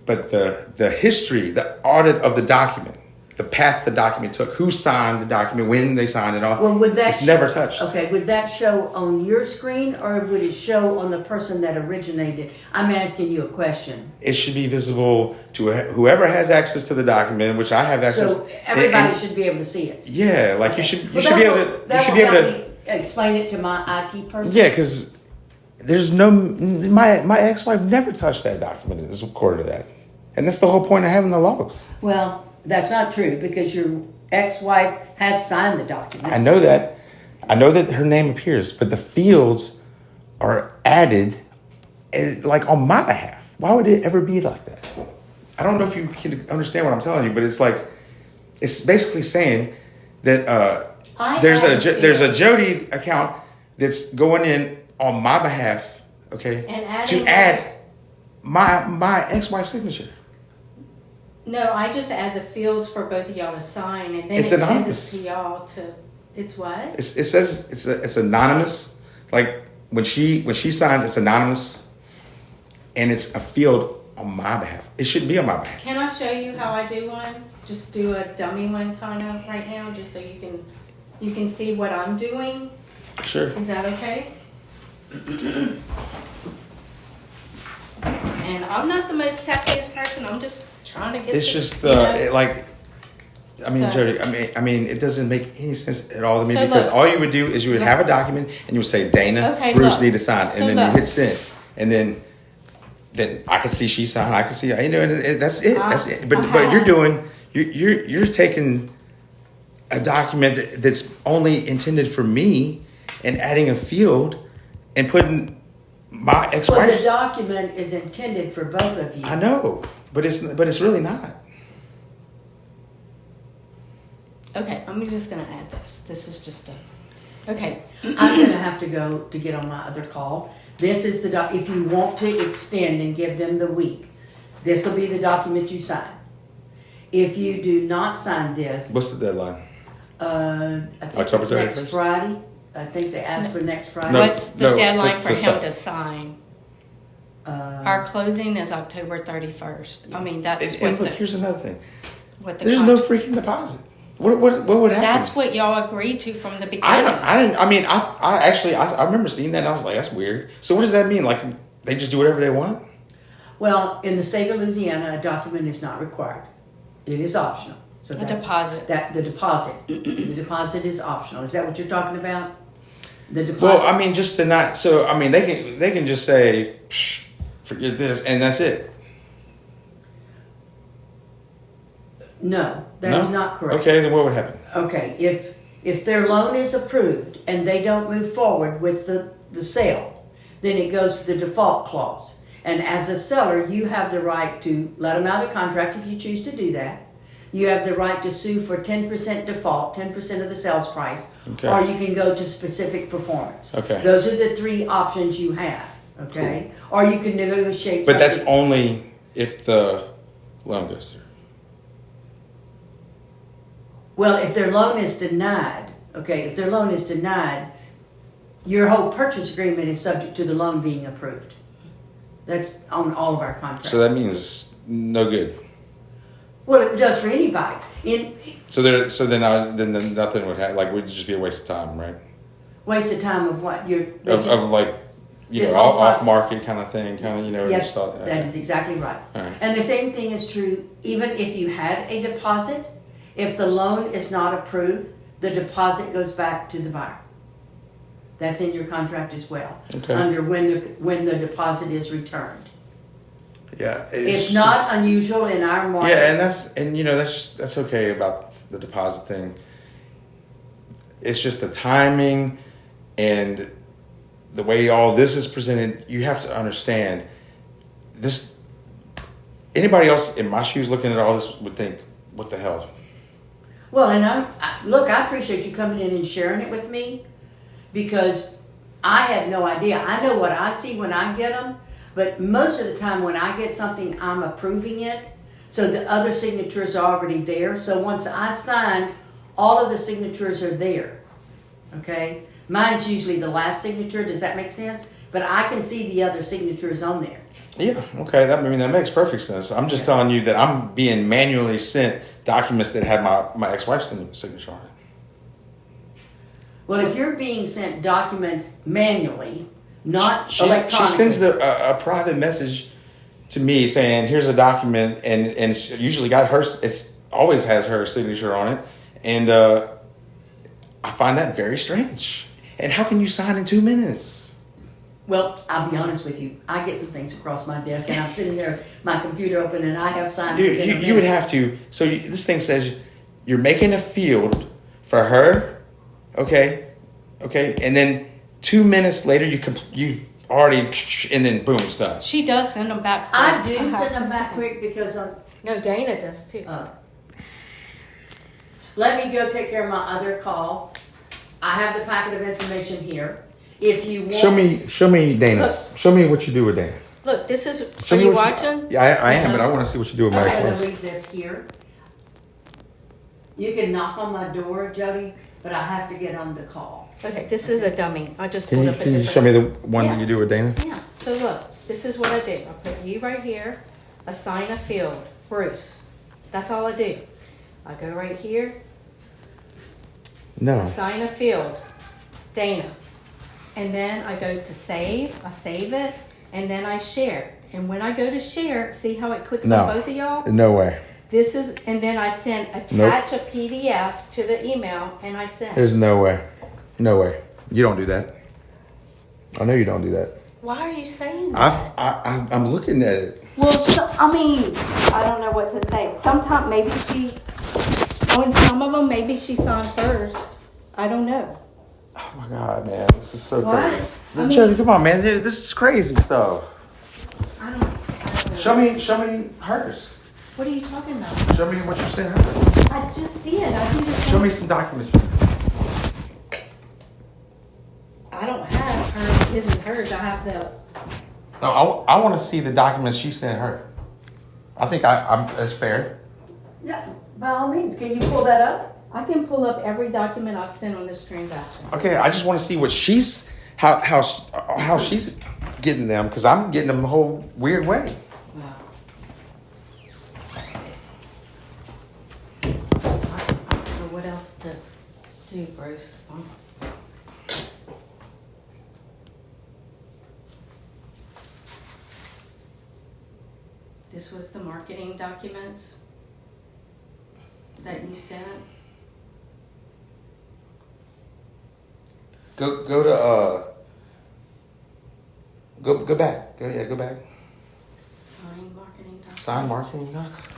but the history, the audit of the document, the path the document took, who signed the document, when they signed it, all. Well, would that it's never touched. Okay, would that show on your screen or would it show on the person that originated? I'm asking you a question. It should be visible to whoever has access to the document, which I have access. So everybody should be able to see it. Yeah, like Okay. you should Well, be able to. Explain it to my IT person. Yeah, because there's my ex-wife never touched that document, is according to that, and that's the whole point of having the logs. Well, that's not true because your ex-wife has signed the document. I know that. I know that her name appears, but the fields are added like on my behalf. Why would it ever be like that? I don't know if you can understand what I'm telling you, but it's like, it's basically saying that there's a Jody account that's going in on my behalf, okay, And to add my ex-wife's signature. No, I just add the fields for both of y'all to sign, and then It's it anonymous. sends it to y'all to. It's what? It says it's anonymous. Like when she signs, it's anonymous, and it's a field on my behalf. It shouldn't be on my behalf. Can I show you how I do one? Just do a dummy one kind of right now, just so you can see what I'm doing. Sure. Is that okay? And I'm not the most techiest person. I'm just trying to get. It's this, just Jody, Jody. I mean, it doesn't make any sense at all to me So because look. all you would do is you would have a document and you would say Dana, Okay, Bruce look. need to sign, So and then look. you hit send, and then I could see she signed, I could see, and that's it. That's it. But you're taking a document that's only intended for me and adding a field and putting my Well, ex-wife. the document is intended for both of you. I know, but it's really not. Okay, I'm just gonna add this. This is just a. Okay. I'm gonna have to go to get on my other call. This is the if you want to extend and give them the week, this will be the document you sign. If you do not sign this, What's the deadline? I think October it's next 31st? Friday. I think they asked for next Friday. No. What's the deadline to for him sign. to sign? Uh, Our closing is October 31st. I mean, that's And what look, the here's another thing. what the. There's no freaking deposit. What would happen? That's what y'all agreed to from the beginning. I remember seeing that and I was like, that's weird. So what does that mean? Like they just do whatever they want? Well, in the state of Louisiana, a document is not required. It is optional. So A deposit. The deposit is optional. Is that what you're talking about? The deposit. Well, I mean, just to not. So I mean, they can just say, Psh, forget this, and that's it. No, that is not correct. Okay, then what would happen? Okay, if their loan is approved and they don't move forward with the sale, then it goes to the default clause. And as a seller, you have the right to let them out of contract if you choose to do that. You have the right to sue for 10% default, 10% of the sales price, Okay. or you can go to specific performance. Okay. Those are the three options you have, okay? Or you can negotiate But that's something. only if the loan goes through. Well, if their loan is denied, your whole purchase agreement is subject to the loan being approved. That's on all of our contracts. So that means no good. Well, it does for anybody. So then nothing would happen. Like, it would just be a waste of time, right? Waste of time of what? Of like, This whole off process. market kind of thing, Yes, just thought, that is exactly right. All right. And the same thing is true even if you had a deposit. If the loan is not approved, the deposit goes back to the buyer. That's in your contract as well. Okay. Under when the deposit is returned. Yeah, It's not unusual in our market. Yeah, and that's okay about the deposit thing. It's just the timing and the way all this is presented. You have to understand this. Anybody else in my shoes looking at all this would think, "What the hell?" Well, and I appreciate you coming in and sharing it with me, because I had no idea. I know what I see when I get them, but most of the time when I get something, I'm approving it, so the other signatures are already there. So once I sign, all of the signatures are there, okay? Mine's usually the last signature, does that make sense? But I can see the other signatures on there. Yeah, okay. That makes perfect sense. I'm just telling you that I'm being manually sent documents that have my ex-wife's signature on it. Well, if you're being sent documents manually, not electronically. She sends a private message to me saying, "Here's a document," and she usually got it always has her signature on it, and I find that very strange. And how can you sign in 2 minutes? Well, I'll be honest with you. I get some things across my desk, and I'm sitting there, my computer open, and I have signed. Dude, you would have to. So this thing says you're making a field for her, okay, and then 2 minutes later you've already, and then boom, it's done. She does send them back. I do have send to them back say. quick because No, Dana does too. let me go take care of my other call. I have the packet of information here. If you want, Show me Dana. Look. Show me what you do with Dana. Look, this is. Show Are me you what watching? Yeah, I am, but I want to see what you do with my I'm going to ex-wife. read this here. You can knock on my door, Jody, but I have to get on the call. Okay, this is a dummy. I just Can pulled you, up a can you different. show me the one that Yeah. you do with Dana? Yeah. So look, this is what I do. I put you right here. Assign a field, Bruce. That's all I do. I go right here. No. Assign a field, Dana. And then I go to save. I save it, and then I share. And when I go to share, see how it clicks No. on both of y'all? No way. This is, and then I send attach a PDF to the email, and I send. There's no way. No way. You don't do that. I know you don't do that. Why are you saying that? I'm looking at it. Well, I don't know what to say. Sometimes maybe on some of them, maybe she signed first. I don't know. Oh my God, man, this is so What? crazy. Jody, come on, man, this is crazy stuff. I don't know. Show me hers. What are you talking about? Show me what you sent her. I just did. I can just. Show me some documents. I don't have hers. His and hers. I have the. No, I want to see the documents she sent her. I think I'm that's fair. Yeah, by all means. Can you pull that up? I can pull up every document I've sent on this transaction. Okay, I just want to see what how she's getting them, because I'm getting them a whole weird way. Wow. I don't know what else to do, Bruce. This was the marketing documents that you sent. Go to go back. Go back. Signed marketing documents. Sign marketing docs.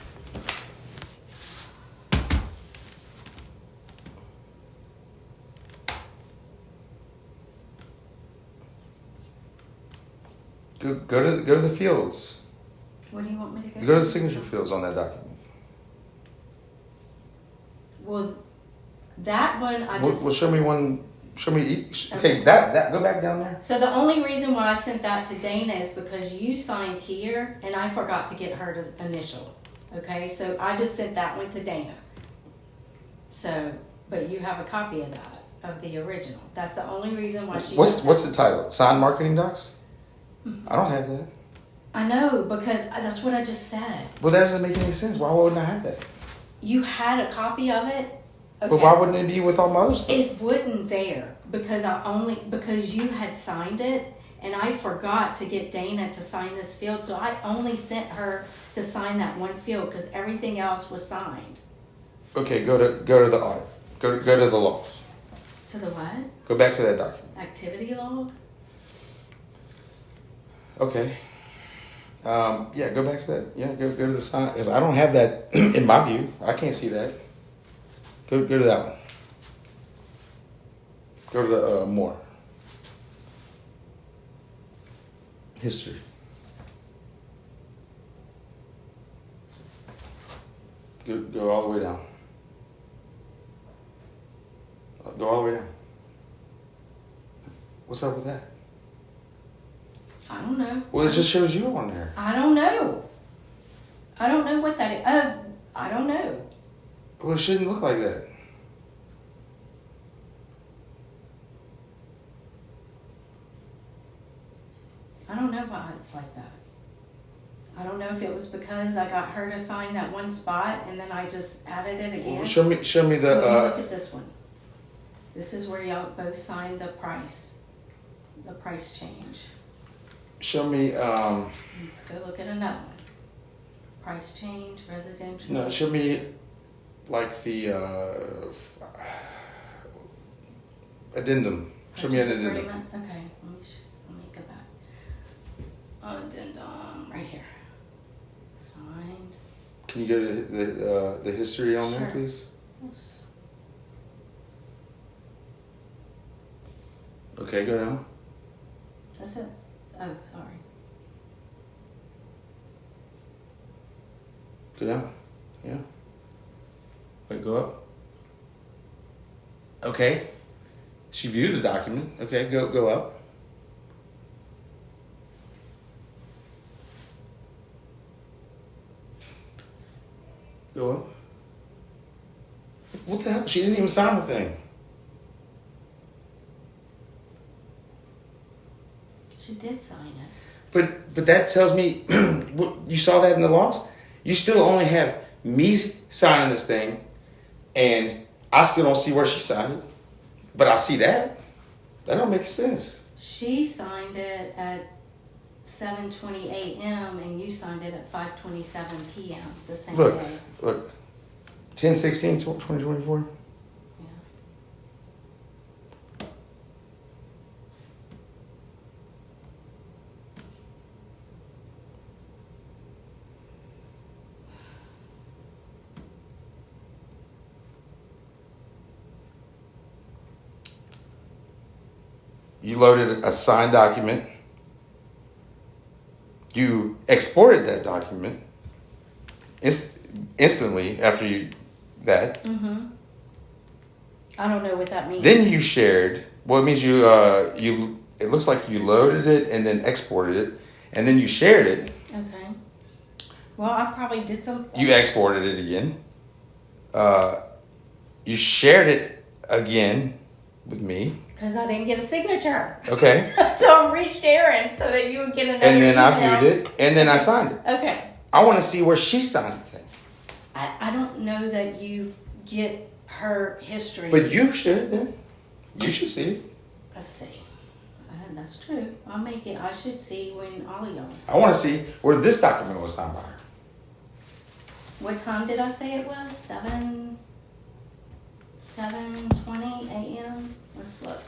Go to the fields. What do you want me to go? Go to the signature fields on that document. Well, that one I just. Well, show me one. Show me each. Okay, that go back down there. So the only reason why I sent that to Dana is because you signed here and I forgot to get her to initial. Okay, so I just sent that one to Dana. So, but you have a copy of that, of the original. That's the only reason why she. What's the title? Sign marketing docs? I don't have that. I know, because that's what I just said. Well, that doesn't make any sense. Why wouldn't I have that? You had a copy of it. Okay. But why wouldn't it be with all my other stuff? It wouldn't there because you had signed it and I forgot to get Dana to sign this field, so I only sent her to sign that one field because everything else was signed. Okay, go to the audit. Go to the laws. To the what? Go back to that document. Activity log? Okay. Yeah, go back to that. Yeah, go to the sign. Because I don't have that in my view. I can't see that. Go to that one. Go to the more. History. Go all the way down. Go all the way down. What's up with that? I don't know. Well, it just shows you on there. I don't know. I don't know what that is. I don't know. Well, it shouldn't look like that. I don't know why it's like that. I don't know if it was because I got her to sign that one spot and then I just added it again. Well, show me the. Look at this one. This is where y'all both signed the price change. Show me. Let's go look at another one. Price change, residential. No, show me like the addendum. Show me an Purchase addendum. agreement? Okay, let me go back. Addendum, right here. Signed. Can you go to the history on there, Sure. please? Yes. Okay, go down. That's it. Oh, sorry. Go down. Yeah. Wait, go up. Okay. She viewed the document. Okay, go up. Go up. What the hell? She didn't even sign the thing. She did sign it. But that tells me, you saw that in the logs? You still only have me signing this thing, and I still don't see where she signed it. But I see that. That don't make sense. She signed it at 7:20 a.m. and you signed it at 5:27 p.m. the same day. Look. 10/16/2024. Yeah. You loaded a signed document. You exported that document instantly after that. Mm-hmm. I don't know what that means. Then you shared. Well, it means you. It looks like you loaded it and then exported it, and then you shared it. Okay. Well, I probably did something. You exported it again. You shared it again with me. Because I didn't get a signature. Okay. So I'm resharing so that you would get another And then I email. viewed it, and then I signed it. Okay. I want to see where she signed the thing. I don't know that you get her history. But you should then. You should see it. Let's see. That's true. I'll make it. I should see when all of y'all. I want to see where this document was signed by her. What time did I say it was? 7:20 a.m. Let's look.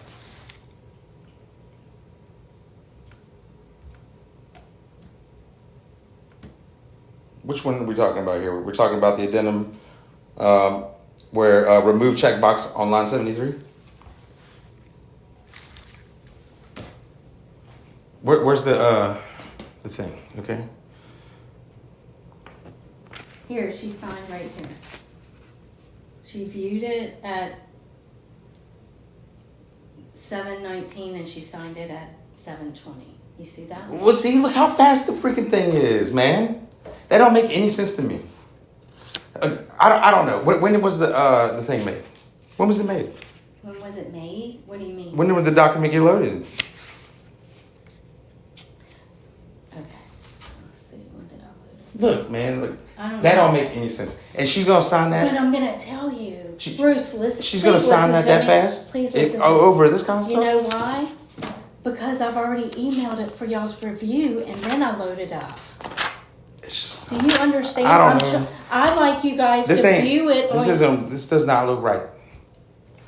Which one are we talking about here? We're talking about the addendum where remove checkbox on line 73. Where's the thing? Okay. Here, she signed right here. She viewed it at 7:19 and she signed it at 7:20. You see that? Well, see, look how fast the freaking thing is, man. That don't make any sense to me. I don't know. When was the thing made? When was it made? When was it made? What do you mean? When did the document get loaded? Okay. Let's see. When did I load it? Look, man, look. I don't That know. don't make any sense. And she's gonna sign that. But I'm gonna tell you, Bruce. Listen. She's gonna sign that fast. Please listen. to me. Over this kind of You stuff. know why? Because I've already emailed it for y'all's review, and then I load it up. It's just. Do you understand? I don't know. I like you guys This to ain't. view it. This on- isn't. This does not look right.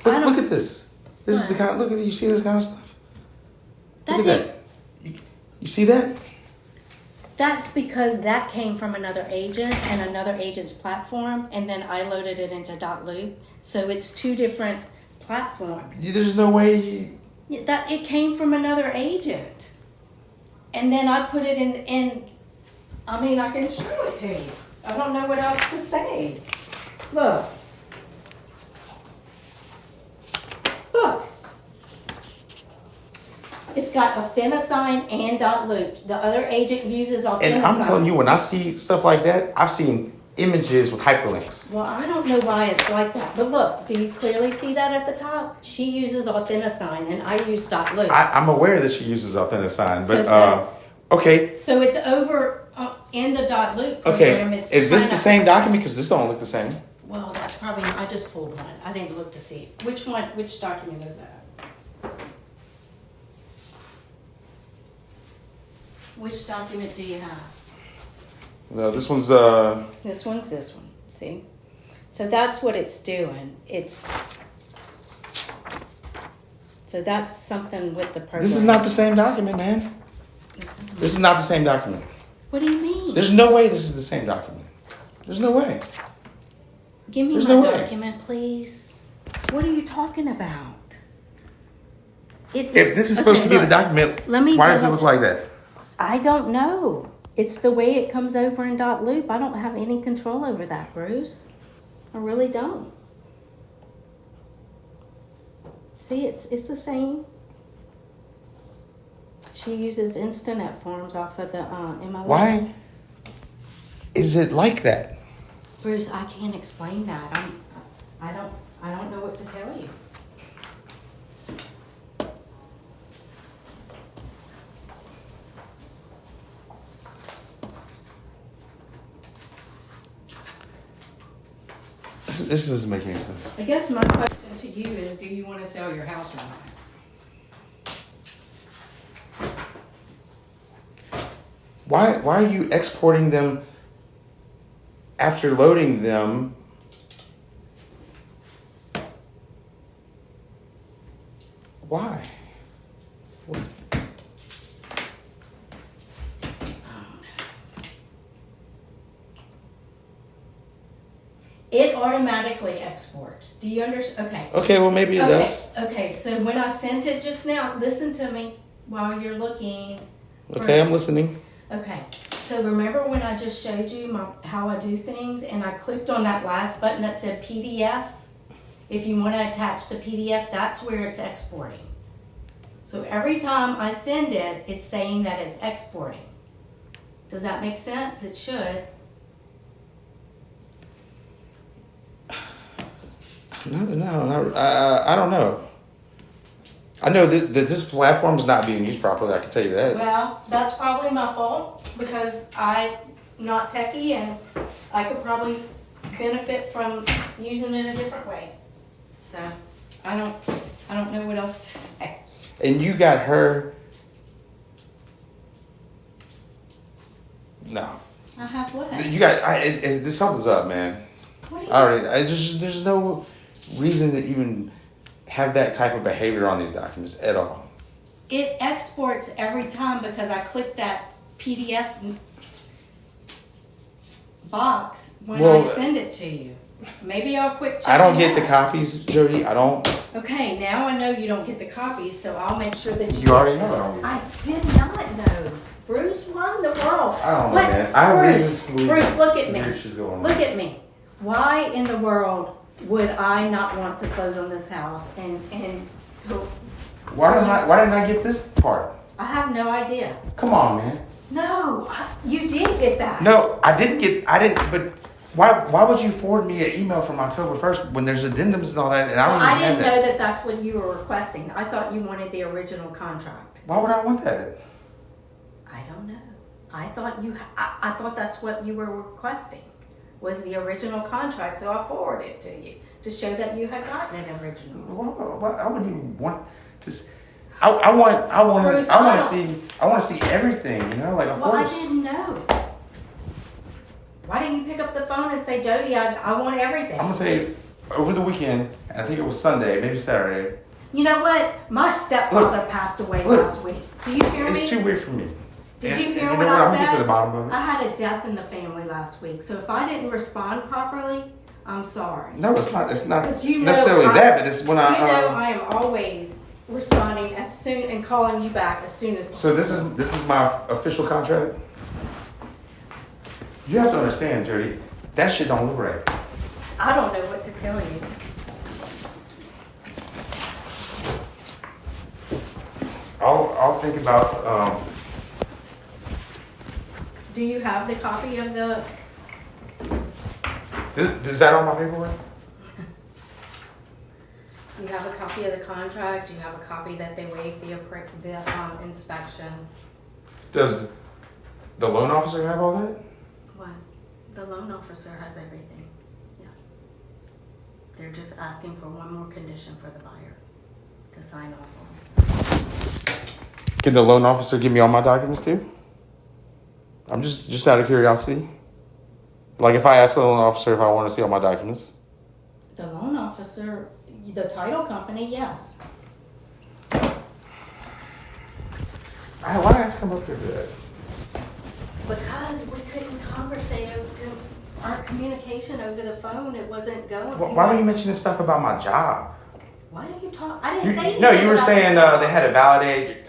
I don't- Look at this. This is the kind. Look at you. See this kind of stuff. That Look at that. You see that? That's because that came from another agent and another agent's platform, and then I loaded it into .loop. So it's two different platforms. There's no way. That it came from another agent, and then I put it in. I mean, I can show it to you. I don't know what else to say. Look. Look. It's got Authenticign and .loop. The other agent uses Authenticign. And I'm telling you, when I see stuff like that, I've seen images with hyperlinks. Well, I don't know why it's like that. But look, do you clearly see that at the top? She uses Authenticign and I use .loop. I'm aware that she uses Authenticign, but So okay. So it's over in the .loop program. Okay, It's is this the kinda- same document? Because this don't look the same. Well, that's probably not. I just pulled one. I didn't look to see. Which one, which document is that? Which document do you have? No, this one's This one's this one. See? So that's what it's doing. So that's something with the program. This is not the same document, man. This is not the same document. What do you mean? There's no way this is the same document. There's no way. Give me There's my no way. document, please. What are you talking about? If this is supposed to be the document, Let me why does it double- look like that? I don't know. It's the way it comes over in .loop. I don't have any control over that, Bruce. I really don't. See, it's the same. She uses Instanet forms off of the MLS. Why is it like that? Bruce, I can't explain that. I don't know what to tell you. This doesn't make any sense. I guess my question to you is, do you want to sell your house or not? Why are you exporting them after loading them? Why? What? It automatically exports. Do you understand? Okay. Okay, well maybe it does. Okay, so when I sent it just now, listen to me while you're looking. Okay, I'm listening. Okay, so remember when I just showed you how I do things and I clicked on that last button that said PDF? If you want to attach the PDF, that's where it's exporting. So every time I send it, it's saying that it's exporting. Does that make sense? It should. No, I don't know. I know that this platform is not being used properly. I can tell you that. Well, that's probably my fault because I'm not techie and I could probably benefit from using it a different way. So I don't know what else to say. And you got her. No, I have what? you got. Something's up, man. What do you? There's no reason to even have that type of behavior on these documents at all. It exports every time because I click that PDF box when I send it to you. Maybe I'll quit checking I don't get the that. copies, Jody. I don't. Okay, now I know you don't get the copies, so I'll make sure that You already know I don't. I did not know. Bruce, what in the world? I don't know, What? man. I Bruce, really Bruce, look at me. weird shit's going on. Look at me. Why in the world would I not want to close on this house and to Why didn't I get this part? I have no idea. Come on, man. No, you did get that. No, I didn't. But why would you forward me an email from October 1st when there's addendums and all that, and I don't Well, I even didn't have know that? that that's what you were requesting. I thought you wanted the original contract. Why would I want that? I don't know. I thought that's what you were requesting was the original contract, so I forwarded it to you to show that you had gotten it original. Why, I wouldn't even want to. I want to see everything. You know, like of Well, course. I didn't know. Why didn't you pick up the phone and say, Jody, I want everything? I'm gonna say over the weekend, and I think it was Sunday, maybe Saturday. You know what? My stepfather passed away last week. Do you hear me? It's too weird for me. Did you hear and what I'm I gonna get said? to the bottom of it. I had a death in the family last week, so if I didn't respond properly, I'm sorry. No, it's not. It's not 'Cause you know necessarily that, but it's when You know I. I am always responding as soon and calling you back as soon as possible. So this is my official contract. You have to understand, Jody. That shit don't look right. I don't know what to tell you. I'll think about. Do you have the copy of the? Is that on my paperwork? You have a copy of the contract. You have a copy that they waived the inspection. Does the loan officer have all that? What? The loan officer has everything. Yeah. They're just asking for one more condition for the buyer to sign off on. Can the loan officer give me all my documents too? I'm just out of curiosity. Like if I ask the loan officer if I want to see all my documents. The loan officer, the title company, yes. Why do I have to come up here for that? Because we couldn't conversate over our communication over the phone. It wasn't going. Why were you mentioning stuff about my job? Why did you talk? I didn't say anything. No, you were about saying your job. they had to validate,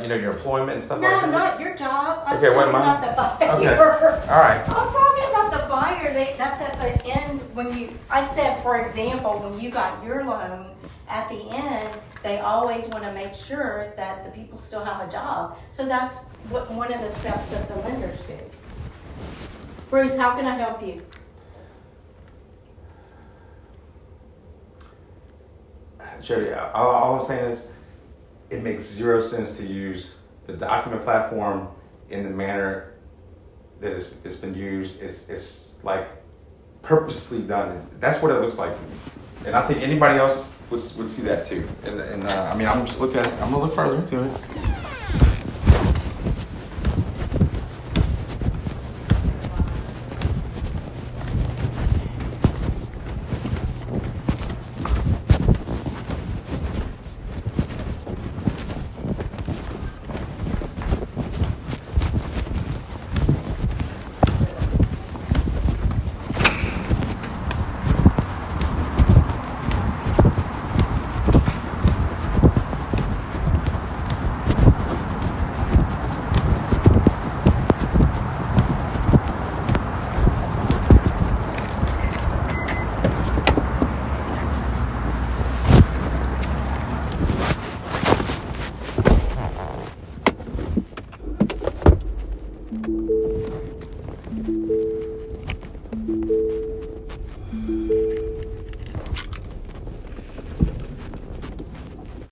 your employment and stuff like that. No, not your job. I'm Okay, what talking am I? about the buyer. Okay. All right. I'm talking about the buyer. That's at the end when you. I said, for example, when you got your loan, at the end they always want to make sure that the people still have a job. So that's what one of the steps that the lenders do. Bruce, how can I help you? Jody, all I'm saying is it makes zero sense to use the document platform in the manner that it's been used. It's like purposely done. That's what it looks like to me. And I think anybody else would see that too. And I'm just I'm gonna look further into it.